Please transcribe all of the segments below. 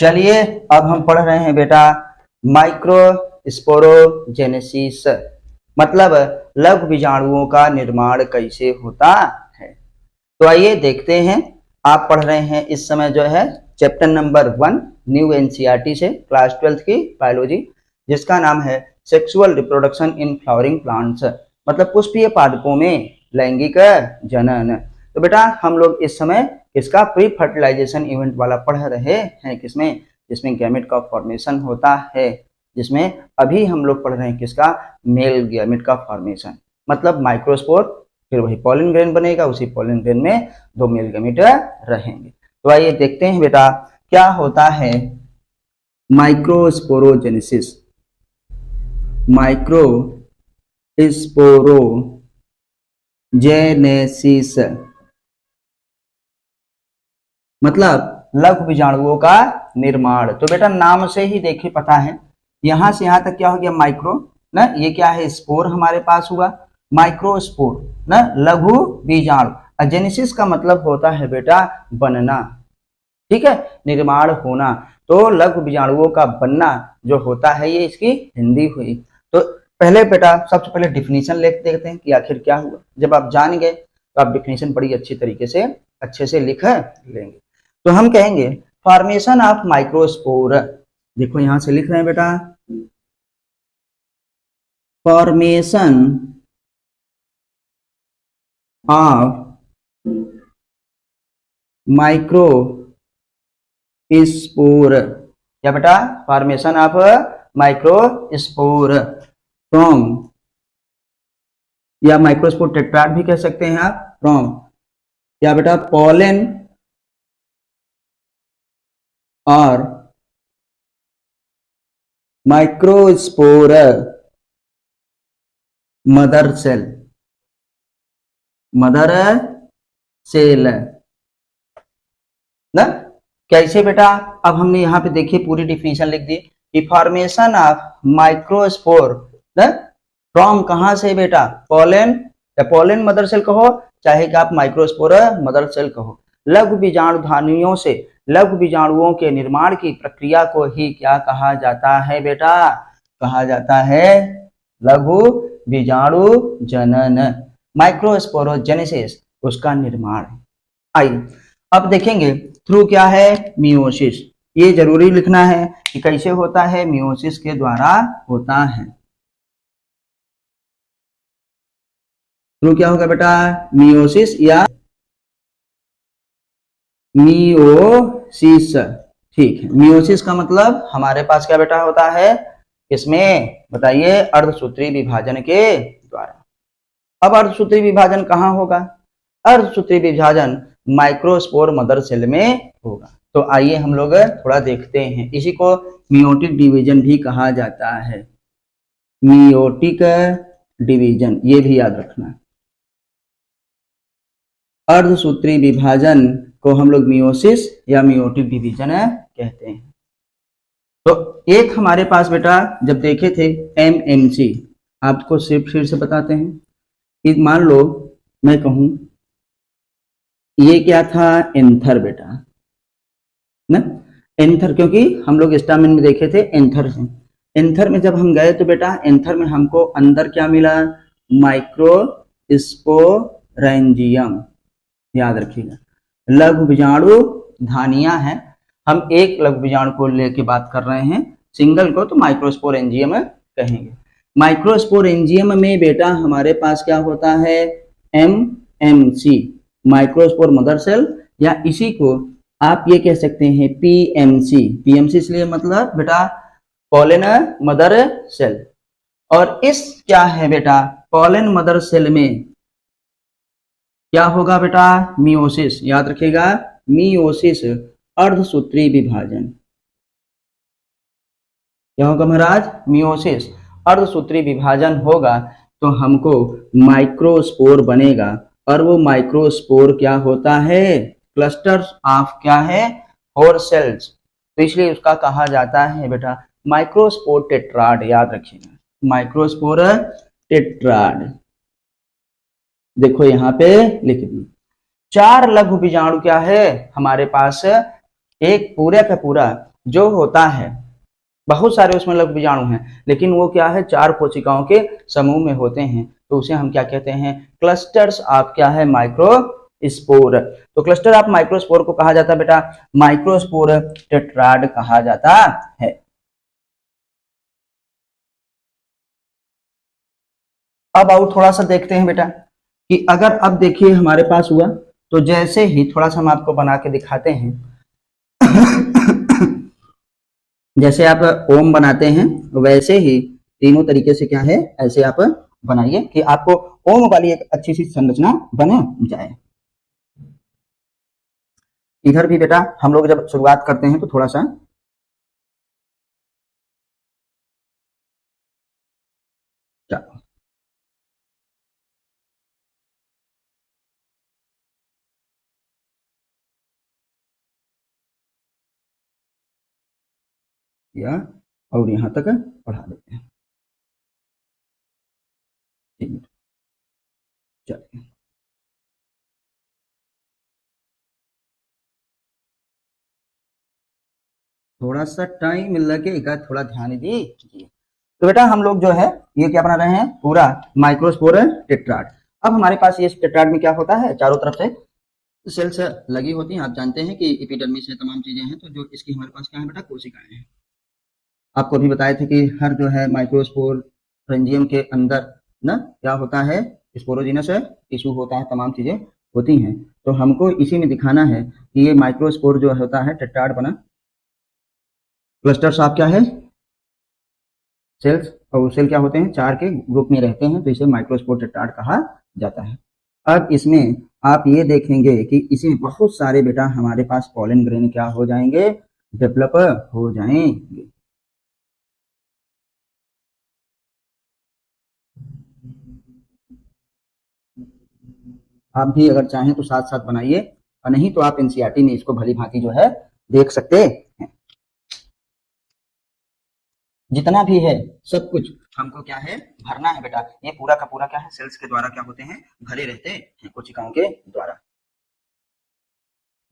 चलिए अब हम पढ़ रहे हैं बेटा माइक्रोस्पोरोजेनेसिस, मतलब लघु बीजाणुओं का निर्माण कैसे होता है। तो आइए देखते हैं। आप पढ़ रहे हैं इस समय जो है चैप्टर नंबर 1 न्यू एनसीईआरटी से क्लास 12 की बायोलॉजी, जिसका नाम है sexual reproduction in flowering plants, मतलब पुष्पीय पादपों में लैंगिक जनन। तो बेटा हम लोग इस समय इसका प्री फर्टिलाइजेशन इवेंट वाला पढ़ रहे हैं, किसमें, जिसमें गैमेट का फॉर्मेशन होता है, जिसमें अभी हम लोग पढ़ रहे हैं किसका, मेल गैमेट का फॉर्मेशन, मतलब माइक्रोस्पोर, फिर वही पॉलन ग्रेन बनेगा, उसी पॉलन ग्रेन में दो मेल गैमेट रहेंगे। तो आइए देखते हैं बेटा क्या होता है माइक्रोस्पोरोजेनेसिस। माइक्रोस्पोरोजेनेसिस मतलब लघु बीजाणुओं का निर्माण। तो बेटा नाम से ही देखिए पता है, यहां से यहां तक क्या हो गया माइक्रो ना, ये क्या है स्पोर हमारे पास हुआ, माइक्रोस्पोर ना लघु बीजाणु। जेनेसिस का मतलब होता है बेटा बनना, ठीक है, निर्माण होना। तो लघु बीजाणुओं का बनना जो होता है ये इसकी हिंदी हुई। तो पहले बेटा सबसे पहले डिफिनीशन लिख देते हैं कि आखिर क्या हुआ। जब आप जान गए तो आप डिफिनीशन बड़ी अच्छी तरीके से अच्छे से लिख लेंगे। तो हम कहेंगे फॉर्मेशन ऑफ माइक्रोस्पोर, देखो यहां से लिख रहे हैं बेटा, फॉर्मेशन ऑफ माइक्रोस्पोर, क्या बेटा, फॉर्मेशन ऑफ माइक्रोस्पोर फ्रॉम, या माइक्रोस्पोर टेट्राड भी कह सकते हैं आप, फ्रॉम क्या बेटा, पॉलन और माइक्रोस्पोर मदर सेल, ना। कैसे बेटा, अब हमने यहाँ पे देखिए पूरी डिफिनीशन लिख दी कि फॉर्मेशन ऑफ माइक्रोस्पोर फ्रॉम कहां से बेटा, पॉलन या पॉलन मदर सेल कहो, चाहे कि आप माइक्रोस्पोर मदर सेल कहो, लघु बीजाणुधानियों से लघु बीजाणुओं के निर्माण की प्रक्रिया को ही क्या कहा जाता है बेटा, कहा जाता है लघु बीजाणु जनन, माइक्रोस्पोरोजेनेसिस, उसका निर्माण। आइए अब देखेंगे थ्रू क्या है, मियोसिस। ये जरूरी लिखना है कि कैसे होता है, मियोसिस के द्वारा होता है। थ्रू क्या होगा बेटा, मियोसिस या मियोसिस, ठीक है। मियोसिस का मतलब हमारे पास क्या बेटा होता है, इसमें बताइए अर्धसूत्री विभाजन के द्वारा। अब अर्धसूत्री विभाजन कहाँ होगा, अर्धसूत्री विभाजन माइक्रोस्पोर मदर सेल में होगा। तो आइए हम लोग थोड़ा देखते हैं, इसी को मियोटिक डिवीजन भी कहा जाता है, मियोटिक डिवीजन, ये भी याद रखना। अर्धसूत्री विभाजन को हम लोग मियोसिस या मियोटिक डिवीजन कहते हैं। तो एक हमारे पास बेटा जब देखे थे एमएमसी, आपको सिर्फ फिर से बताते हैं कि मान लो मैं कहूं ये क्या था, एंथर बेटा ना, एंथर, क्योंकि हम लोग स्टामिन में देखे थे एंथर से। एंथर में जब हम गए तो बेटा एंथर में हमको अंदर क्या मिला, माइक्रोस्पोरेंजियम, याद रखिएगा। लघु बीजाणु धानियां हैं, हम एक लघु बीजाणु को लेके बात कर रहे हैं, सिंगल को तो माइक्रोस्पोरेंजियम कहेंगे। माइक्रोस्पोरेंजियम में बेटा हमारे पास क्या होता है, एमएमसी, माइक्रोस्पोर मदर सेल, या इसी को आप ये कह सकते हैं पीएमसी। पीएमसी इसलिए मतलब बेटा पॉलन मदर सेल। और इस क्या है बेटा, पॉलन मदर सेल में क्या होगा बेटा, मियोसिस, याद रखिएगा, मियोसिस अर्धसूत्री विभाजन। क्या होगा महाराज, मियोसिस अर्धसूत्री विभाजन होगा, तो हमको माइक्रोस्पोर बनेगा। और वो माइक्रोस्पोर क्या होता है, क्लस्टर्स ऑफ क्या है, 4 सेल्स, तो इसलिए उसका कहा जाता है बेटा माइक्रोस्पोर टेट्राड, याद रखिएगा, माइक्रोस्पोर टेट्राड। देखो यहाँ पे लिख दी, 4 लघु बीजाणु क्या है हमारे पास, एक पूरा का पूरा जो होता है, बहुत सारे उसमें लघु बीजाणु हैं, लेकिन वो क्या है, 4 कोशिकाओं के समूह में होते हैं, तो उसे हम क्या कहते हैं, क्लस्टर्स ऑफ क्या है, माइक्रोस्पोर। तो क्लस्टर ऑफ माइक्रोस्पोर को कहा जाता है बेटा माइक्रोस्पोर टेट्राड कहा जाता है। अब और थोड़ा सा देखते हैं बेटा कि अगर अब देखिए हमारे पास हुआ, तो जैसे ही थोड़ा सा हम आपको बना के दिखाते हैं जैसे आप ओम बनाते हैं वैसे ही तीनों तरीके से क्या है, ऐसे आप बनाइए कि आपको ओम वाली एक अच्छी सी संरचना बने जाए। इधर भी बेटा हम लोग जब शुरुआत करते हैं तो थोड़ा सा या और यहाँ तक पढ़ा देते हैं। चलिए थोड़ा सा टाइम लगेगा, थोड़ा ध्यान दीजिए। तो बेटा हम लोग जो है ये क्या बना रहे हैं, पूरा माइक्रोस्पोर टेट्राड। अब हमारे पास ये टेट्राड में क्या होता है, चारों तरफ से सेल्स लगी होती हैं। आप जानते हैं कि एपिडर्मिस से तमाम चीजें हैं, तो जो इसकी हमारे पास क्या है बेटा, कोशिकाएं हैं। आपको अभी बताए थे कि हर जो है माइक्रोस्पोर फ्रेंजियम के अंदर ना क्या होता है, स्पोरोजिनस टिश्यू होता है, तमाम चीजें होती हैं। तो हमको इसी में दिखाना है कि ये माइक्रोस्पोर जो होता है टेट्राड बना, क्लस्टर्स ऑफ क्या है, सेल्स, और सेल क्या होते हैं, 4 के ग्रुप में रहते हैं, तो इसे माइक्रोस्पोर टेट्राड कहा जाता है। अब इसमें आप ये देखेंगे कि इसमें बहुत सारे बेटा हमारे पास पॉलन ग्रेन क्या हो जाएंगे, डेवलप हो जाएंगे। आप भी अगर चाहें तो साथ साथ बनाइए, और नहीं तो आप एनसीईआरटी में इसको भली भांति जो है देख सकते हैं। जितना भी है सब कुछ हमको क्या है, भरना है बेटा। ये पूरा का पूरा क्या है, सेल्स के द्वारा क्या होते हैं, भरे रहते हैं, कोशिकाओं के द्वारा।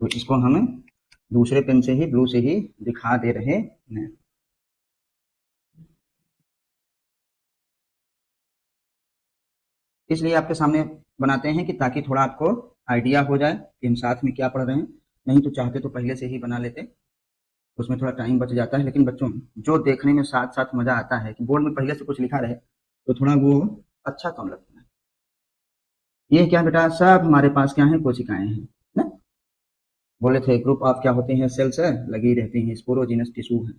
तो इसको हम दूसरे पेन से ही, ब्लू से ही दिखा दे रहे हैं। इसलिए आपके सामने बनाते हैं कि ताकि थोड़ा आपको आइडिया हो जाए कि हम साथ में क्या पढ़ रहे हैं। नहीं तो चाहते तो पहले से ही बना लेते, उसमें थोड़ा टाइम बच जाता है। लेकिन बच्चों जो देखने में साथ साथ मजा आता है कि बोर्ड में पहले से कुछ लिखा रहे, तो थोड़ा वो अच्छा कम लगता है। ये क्या बेटा, सब हमारे पास क्या है, कोशिकाएं हैं ना। बोले थे ग्रुप ऑफ क्या होते हैं, सेल्स है लगी रहती हैं, स्पोरोजिनस टिश्यू है।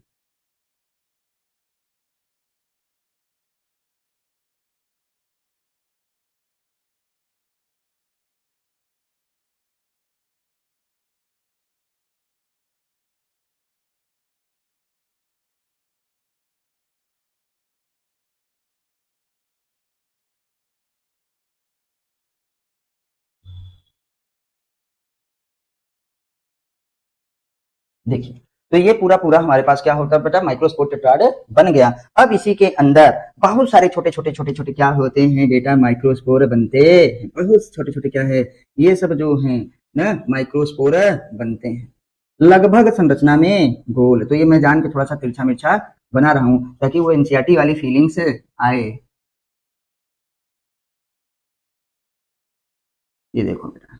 देखिए तो ये पूरा पूरा हमारे पास क्या होता है बेटा, माइक्रोस्पोर टेट्राड बन गया। अब इसी के अंदर बहुत सारे छोटे छोटे छोटे छोटे क्या होते हैं बेटा, माइक्रोस्पोर बनते हैं। बहुत छोटे छोटे क्या है, ये सब जो हैं ना माइक्रोस्पोर बनते हैं, लगभग संरचना में गोल। तो ये मैं जान के थोड़ा सा तिरछा मिर्छा बना रहा हूं ताकि वो एनसीईआरटी वाली फीलिंग्स आए। ये देखो बेटा,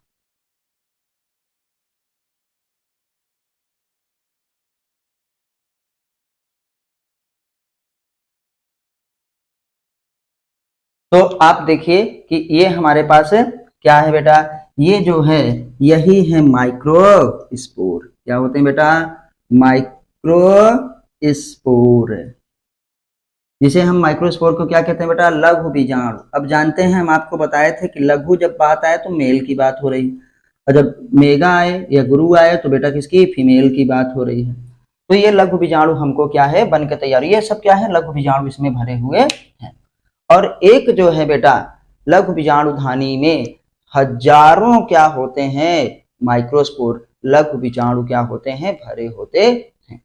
तो आप देखिए कि ये हमारे पास क्या है बेटा, ये जो है यही है माइक्रोस्पोर। क्या होते हैं बेटा, माइक्रोस्पोर, जिसे हम माइक्रोस्पोर को क्या कहते हैं बेटा, लघु बीजाणु। अब जानते हैं, हम आपको बताए थे कि लघु जब बात आए तो मेल की बात हो रही है, और जब मेगा आए या गुरु आए तो बेटा किसकी, फीमेल की बात हो रही है। तो ये लघु बीजाणु हमको क्या है बन के तैयार, ये सब क्या है लघु बीजाणु इसमें भरे हुए हैं। और एक जो है बेटा लघु बीजाणुधानी में हजारों क्या होते हैं, माइक्रोस्पोर लघु बीजाणु क्या होते हैं, भरे होते हैं।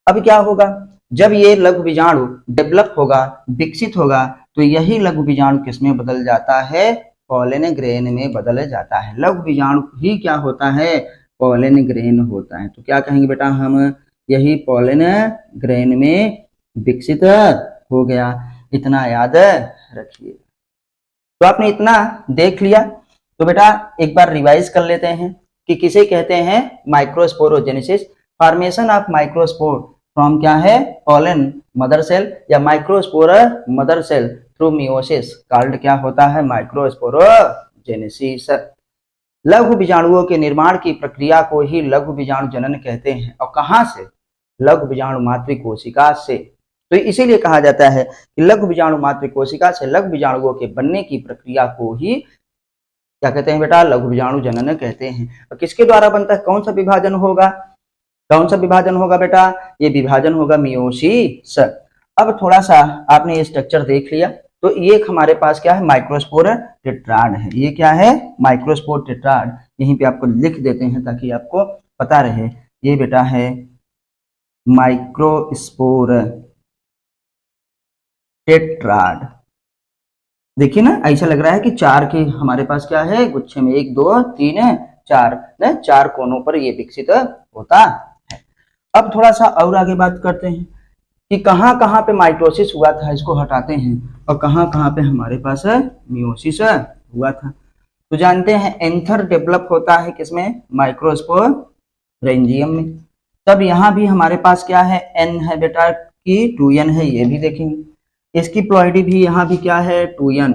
अब क्या होगा, जब ये लघु बीजाणु डेवलप होगा, विकसित होगा, तो यही लघु बीजाणु किसमें बदल जाता है, पॉलन ग्रेन में बदल जाता है। लघु बीजाणु ही क्या होता है, पॉलन ग्रेन होता है। तो क्या कहेंगे बेटा हम, यही पॉलन ग्रेन में विकसित हो गया। इतना याद रखिए। तो आपने इतना देख लिया, तो बेटा एक बार रिवाइज कर लेते हैं कि किसे कहते हैं microsporogenesis. Formation of microspore from क्या है, पॉलन मदर सेल या microspore mother cell through meiosis called क्या होता है, माइक्रोस्पोरोजेनेसिस। लघु बीजाणुओं के निर्माण की प्रक्रिया को ही लघु बीजाणु जनन कहते हैं। और कहां से, लघु बीजाणु मातृ कोशिका से। तो इसीलिए कहा जाता है कि लघु बीजाणु मातृ कोशिका से लघु बीजाणुओं के बनने की प्रक्रिया को ही क्या कहते हैं बेटा, लघु बीजाणु जनन कहते हैं। और किसके द्वारा बनता है, कौन सा विभाजन होगा, कौन सा विभाजन होगा बेटा, ये विभाजन होगा मियोसिस। अब थोड़ा सा आपने ये स्ट्रक्चर देख लिया, तो ये हमारे पास क्या है, माइक्रोस्पोर टेट्राड है। ये क्या है, माइक्रोस्पोर टेट्राड। यहीं पे आपको लिख देते हैं ताकि आपको पता रहे। ये बेटा है माइक्रोस्पोर टेट्राड। देखिए ना, ऐसा लग रहा है कि चार के हमारे पास क्या है, गुच्छे में 1 2 3 4 न, 4 कोनों पर ये विकसित होता है। अब थोड़ा सा और आगे बात करते हैं कि कहां कहां पे माइटोसिस हुआ था, इसको हटाते हैं, और कहां कहां पे हमारे पास मियोसिस हुआ था। तो जानते हैं एंथर डेवलप होता है किसमें, माइक्रोस्पोरेंजियम में। तब यहाँ भी हमारे पास क्या है, एन है बेटा कि 2n है, ये भी देखेंगे। इसकी प्लॉइडी भी यहाँ भी क्या है, 2n,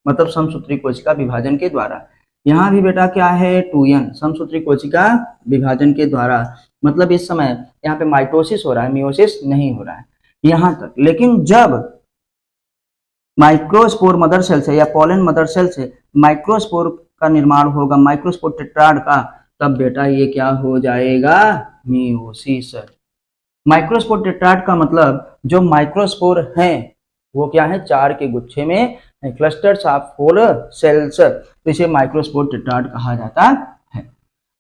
मतलब समसूत्री कोशिका विभाजन के द्वारा। यहाँ भी बेटा क्या है, 2n, समसूत्री कोशिका विभाजन के द्वारा। मतलब इस समय यहाँ पे माइटोसिस हो रहा है, मियोसिस नहीं हो रहा है यहाँ तक। लेकिन जब माइक्रोस्पोर मदर सेल से या पॉलन मदर सेल से माइक्रोस्पोर का निर्माण होगा, माइक्रोस्पोर टेट्राड का, तब बेटा ये क्या हो जाएगा, मियोसिस। माइक्रोस्पोर टेट्राड का मतलब जो माइक्रोस्पोर हैं वो क्या है, 4 के गुच्छे में क्लस्टर्स ऑफ 4 सेल्स, तो इसे माइक्रोस्पोर टेट्राड कहा जाता है।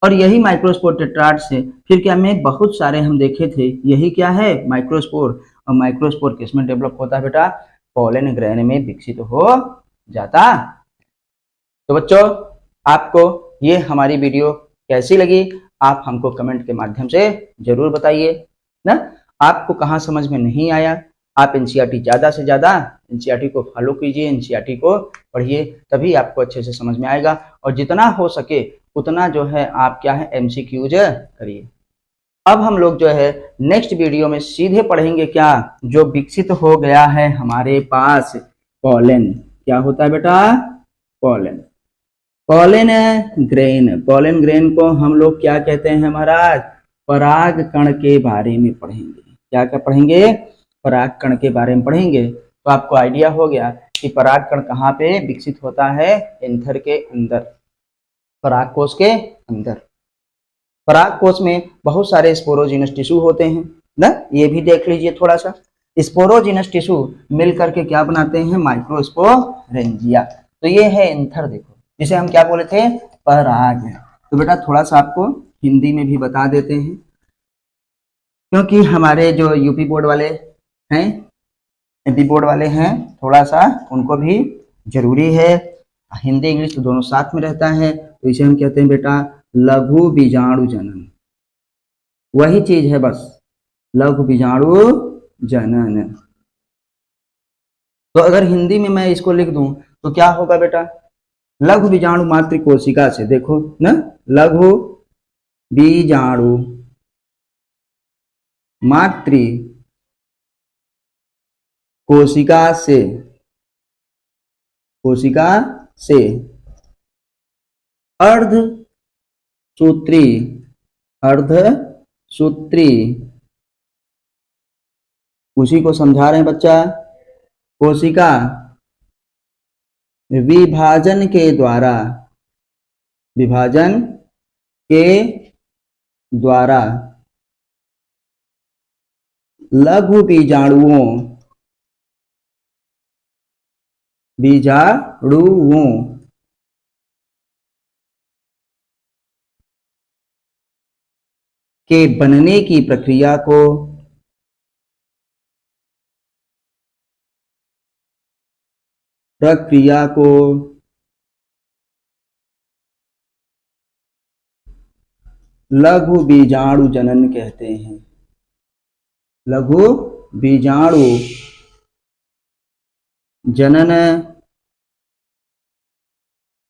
और यही माइक्रोस्पोर टेट्राड से फिर क्या में बहुत सारे हम देखे थे, यही क्या है, माइक्रोस्पोर। और माइक्रोस्पोर किसमें डेवलप होता है बेटा, पॉलन ग्रेन में विकसित हो जाता। तो बच्चों आपको ये हमारी वीडियो कैसी लगी, आप हमको कमेंट के माध्यम से जरूर बताइए ना। आपको कहाँ समझ में नहीं आया, आप एनसीईआरटी ज़्यादा से ज़्यादा एनसीईआरटी को फॉलो कीजिए, एनसीईआरटी को पढ़िए, तभी आपको अच्छे से समझ में आएगा। और जितना हो सके उतना जो है आप क्या है, एमसीक्यूज करिए। अब हम लोग जो है नेक्स्ट वीडियो में सीधे पढ़ेंगे क्या, जो विकसित हो गया है हमारे पास पॉलन। क्या होता है बेटा, pollen. Pollen grain, pollen grain को हम लोग क्या कहते हैं महाराज, पराग कण के बारे में पढ़ेंगे। क्या क्या पढ़ेंगे, पराग कण के बारे में पढ़ेंगे। तो आपको आइडिया हो गया कि पराग कण कहाँ पे विकसित होता है, एंथर के अंदर, पराग कोश के अंदर। पराग कोश में बहुत सारे स्पोरोजिनस टिश्यू होते हैं ना, ये भी देख लीजिए थोड़ा सा। स्पोरोजिनस टिश्यू मिल करके क्या बनाते हैं, माइक्रोस्पोरेंजिया। तो ये है एंथर, देखो जिसे हम क्या बोले थे, पराग। तो बेटा थोड़ा सा आपको हिंदी में भी बता देते हैं, क्योंकि हमारे जो यूपी बोर्ड वाले हैं, एमपी बोर्ड वाले हैं, थोड़ा सा उनको भी जरूरी है। हिंदी इंग्लिश तो दोनों साथ में रहता है। तो इसे हम कहते हैं बेटा लघु बीजाणु जनन। वही चीज है बस, लघु बीजाणु जनन। तो अगर हिंदी में मैं इसको लिख दूं तो क्या होगा बेटा, लघु बीजाणु मातृ कोशिका से, देखो ना, लघु बीजाणु मातृ कोशिका से, कोशिका से अर्धसूत्री, अर्धसूत्री, उसी को समझा रहे हैं बच्चा, कोशिका विभाजन के द्वारा, विभाजन के द्वारा लघु बीजाणुओं, बीजाणुओं के बनने की प्रक्रिया को लघु बीजाणु जनन कहते हैं। लघु बीजाणु जनन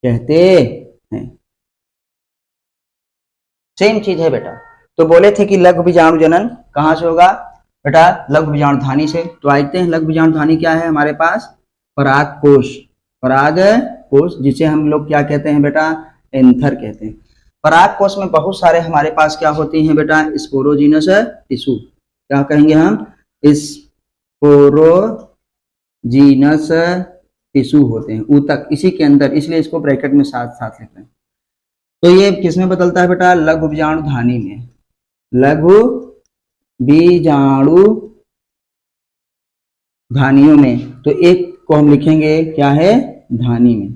कहते हैं। सेम चीज है बेटा। तो बोले थे कि लघु बीजाणु जनन कहां से होगा बेटा, लघु बीजाणु धानी से। तो आते हैं लघु बीजाणु धानी क्या है हमारे पास, पराग कोश, पराग कोश जिसे हम लोग क्या कहते हैं बेटा, एंथर कहते हैं। पराग कोश में बहुत सारे हमारे पास क्या होती हैं बेटा, स्पोरोजीनस टिश्यू, क्या कहेंगे हम, स्पोरोजीनस टिश्यू होते हैं, ऊतक इसी के अंदर, इसलिए इसको ब्रैकेट में साथ साथ लिख रहे हैं। तो ये किसमें बदलता है बेटा, लघु बीजाणु धानी में, लघु बीजाणु धानियों में। तो एक को हम लिखेंगे क्या है, धानी में।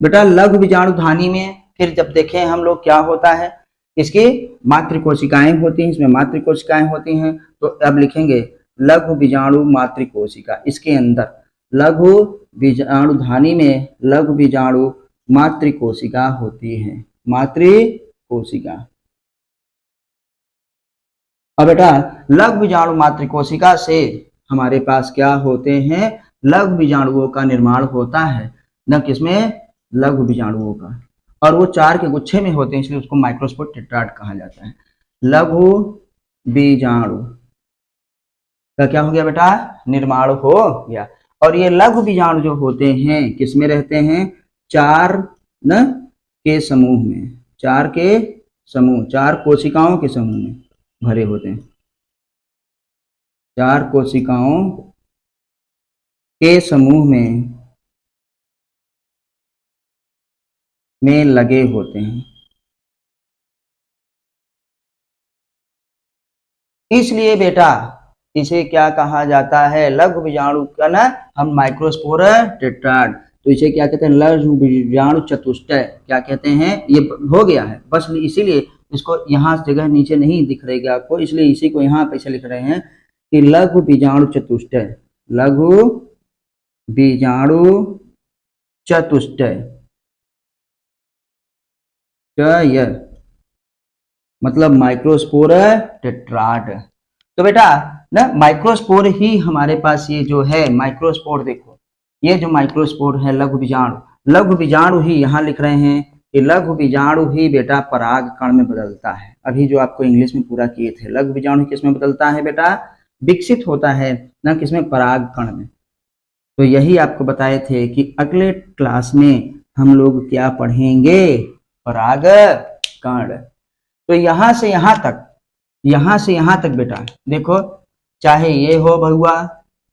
बेटा लघु बीजाणु धानी में फिर जब देखें हम लोग क्या होता है, इसकी मातृकोशिकाएं होती हैं, इसमें मातृकोशिकाएं होती हैं। तो अब लिखेंगे लघु बीजाणु मातृकोशिका, इसके अंदर लघु बीजाणु धानी में लघु बीजाणु मातृकोशिका होती है, मातृकोशिका। अब बेटा लघु बीजाणु मातृकोशिका से हमारे पास क्या होते हैं, लघु बीजाणुओं का निर्माण होता है, न किसमें, लघु बीजाणुओं का, और वो 4 के गुच्छे में होते हैं, इसलिए उसको माइक्रोस्पोर टेट्राड कहा जाता है। लघु बीजाणु का क्या हो गया बेटा, निर्माण हो गया। और ये लघु बीजाणु जो होते हैं किसमें रहते हैं, 4 न के समूह में, 4 के समूह, 4 कोशिकाओं के समूह में भरे होते हैं, 4 कोशिकाओं के समूह में लगे होते हैं। इसलिए बेटा इसे क्या कहा जाता है, लघु बीजाणु का ना हम माइक्रोस्पोर टेट्राड, तो इसे क्या कहते हैं, लघु बीजाणु चतुष्टय क्या कहते हैं। ये हो गया है बस, इसीलिए इसको यहाँ जगह नीचे नहीं दिख रहेगी आपको, इसलिए इसी को यहाँ पैसे लिख रहे हैं कि लघु बीजाणु चतुष्टय, लघु बीजाणु चतुष्टय, मतलब माइक्रोस्पोर टेट्राड। तो बेटा ना माइक्रोस्पोर ही हमारे पास ये जो है माइक्रोस्पोर, देखो ये जो माइक्रोस्पोर है लघु बीजाणु, लघु बीजाणु ही यहाँ लिख रहे हैं कि लघु बीजाणु ही बेटा पराग कण में बदलता है। अभी जो आपको इंग्लिश में पूरा किए थे, लघु बीजाणु किसमें बदलता है बेटा, विकसित होता है, ना किसमें, पराग कण में। तो यही आपको बताए थे कि अगले क्लास में हम लोग क्या पढ़ेंगे, पराग कण। तो यहाँ से यहाँ तक, यहाँ से यहाँ तक बेटा देखो, चाहे ये हो भगुआ,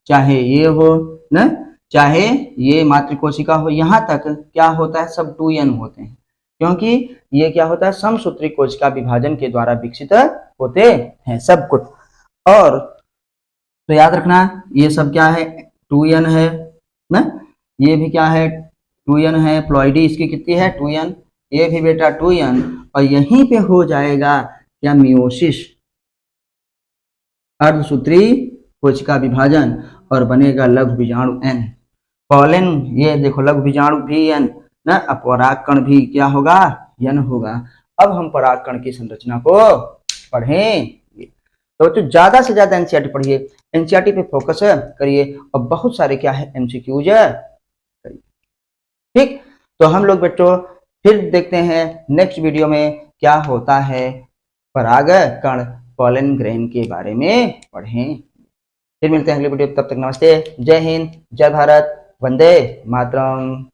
चाहे ये हो न, चाहे ये मातृकोशिका हो, यहाँ तक क्या होता है, सब 2n होते हैं, क्योंकि ये क्या होता है, समसूत्री कोशिका विभाजन के द्वारा विकसित होते हैं सब कुछ। और तो याद रखना ये सब क्या है, 2n है ना, ये भी क्या है 2n है, प्लॉइडी इसकी कितनी है 2n, ये भी बेटा 2n, और यहीं पे हो जाएगा क्या, मियोसिस, अर्धसूत्री कोशिका विभाजन, और बनेगा लघु बीजाणु n। पॉलन ये देखो लघु बीजाणु भी n ना, परागकण भी क्या होगा, n होगा। अब हम परागकण की संरचना को पढ़ेंगे। तो ज्यादा से ज्यादा एनसीईआरटी पढ़िए, एनसीईआरटी पे फोकस करिए, और बहुत सारे क्या है एमसीक्यूज करिए, ठीक। तो हम लोग बच्चों फिर देखते हैं नेक्स्ट वीडियो में क्या होता है, परागकण पॉलन ग्रेन के बारे में पढ़ें। फिर मिलते हैं अगले वीडियो, तब तक नमस्ते, जय हिंद, जय भारत, वंदे मातरम।